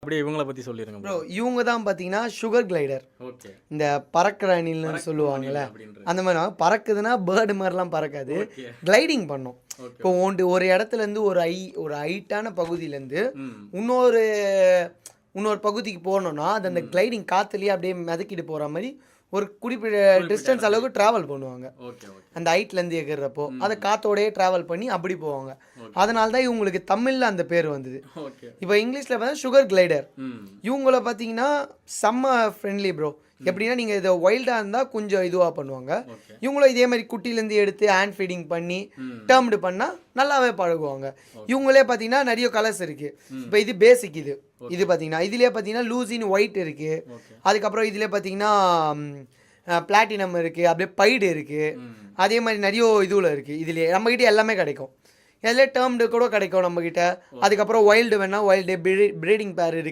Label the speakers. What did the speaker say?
Speaker 1: அப்படியே இவங்கள பத்தி சொல்லிருங்க
Speaker 2: ப்ரோ
Speaker 1: ப்ரோ.
Speaker 2: இவங்க தான் பார்த்தீங்கன்னா சுகர் கிளைடர்.
Speaker 1: ஓகே.
Speaker 2: இந்த பறக்கிற அணில்னு சொல்லுவாங்கல்ல,
Speaker 1: அப்படின்றது.
Speaker 2: அந்த மாதிரி பறக்குதுன்னா பேர்டு மாதிரிலாம் பறக்காது,
Speaker 1: ஓகே.
Speaker 2: கிளைடிங் பண்ணும்.
Speaker 1: ஓகே.
Speaker 2: இப்போ ஒரு இடத்துலேருந்து ஒரு ஹைட்டான பகுதியிலேருந்து
Speaker 1: ம்.
Speaker 2: இன்னொரு இன்னொரு பகுதிக்கு போகணுன்னா அது அந்த கிளைடிங் காற்றுலேயே அப்படியே மிதக்கிட்டு போகிற மாதிரி ஒரு குறிப்பிட்ட டிஸ்டன்ஸ் அளவுக்கு ட்ராவல் பண்ணுவாங்க.
Speaker 1: Okay, okay.
Speaker 2: அந்த ஹைட்லேருந்து எகிறப்போ அதை காற்றோடையே ட்ராவல் பண்ணி அப்படி போவாங்க. அதனால தான் இவங்களுக்கு தமிழில் அந்த பேர் வந்தது.
Speaker 1: ஓகே.
Speaker 2: இப்போ இங்கிலீஷில் பார்த்தா சுகர் கிளைடர்.
Speaker 1: ம்.
Speaker 2: இவங்கள பார்த்தீங்கன்னா செம்ம ஃப்ரெண்ட்லி ப்ரோ. எப்படின்னா நீங்கள் இதை வைல்டாக இருந்தால் கொஞ்சம் இதுவாக பண்ணுவாங்க.
Speaker 1: ஓகே.
Speaker 2: இவங்களும் இதே மாதிரி குட்டிலேருந்து எடுத்து ஹேண்ட் ஃபீடிங் பண்ணி டேர்ம்டு பண்ணால் நல்லாவே பழகுவாங்க. இவங்களே பார்த்தீங்கன்னா நிறைய கலர்ஸ் இருக்குது. இப்போ இது பேசிக் இது பார்த்தீங்கன்னா இதுலேயே பார்த்தீங்கன்னா லூசின் ஒயிட் இருக்குது.
Speaker 1: ஓகே.
Speaker 2: அதுக்கப்புறம் இதில் பார்த்தீங்கன்னா பிளாட்டினம் இருக்குது, அப்படியே பைடு இருக்குது. அதே மாதிரி நிறைய இதுவில் இருக்குது. இதுலேயே நம்மக்கிட்ட எல்லாமே கிடைக்கும். இதில் டேர்ம்டு கூட கிடைக்கும் நம்மக்கிட்ட. அதுக்கப்புறம் வைல்டு வேணால் வைல்டு ப்ரீடிங் பேர் இருக்குது.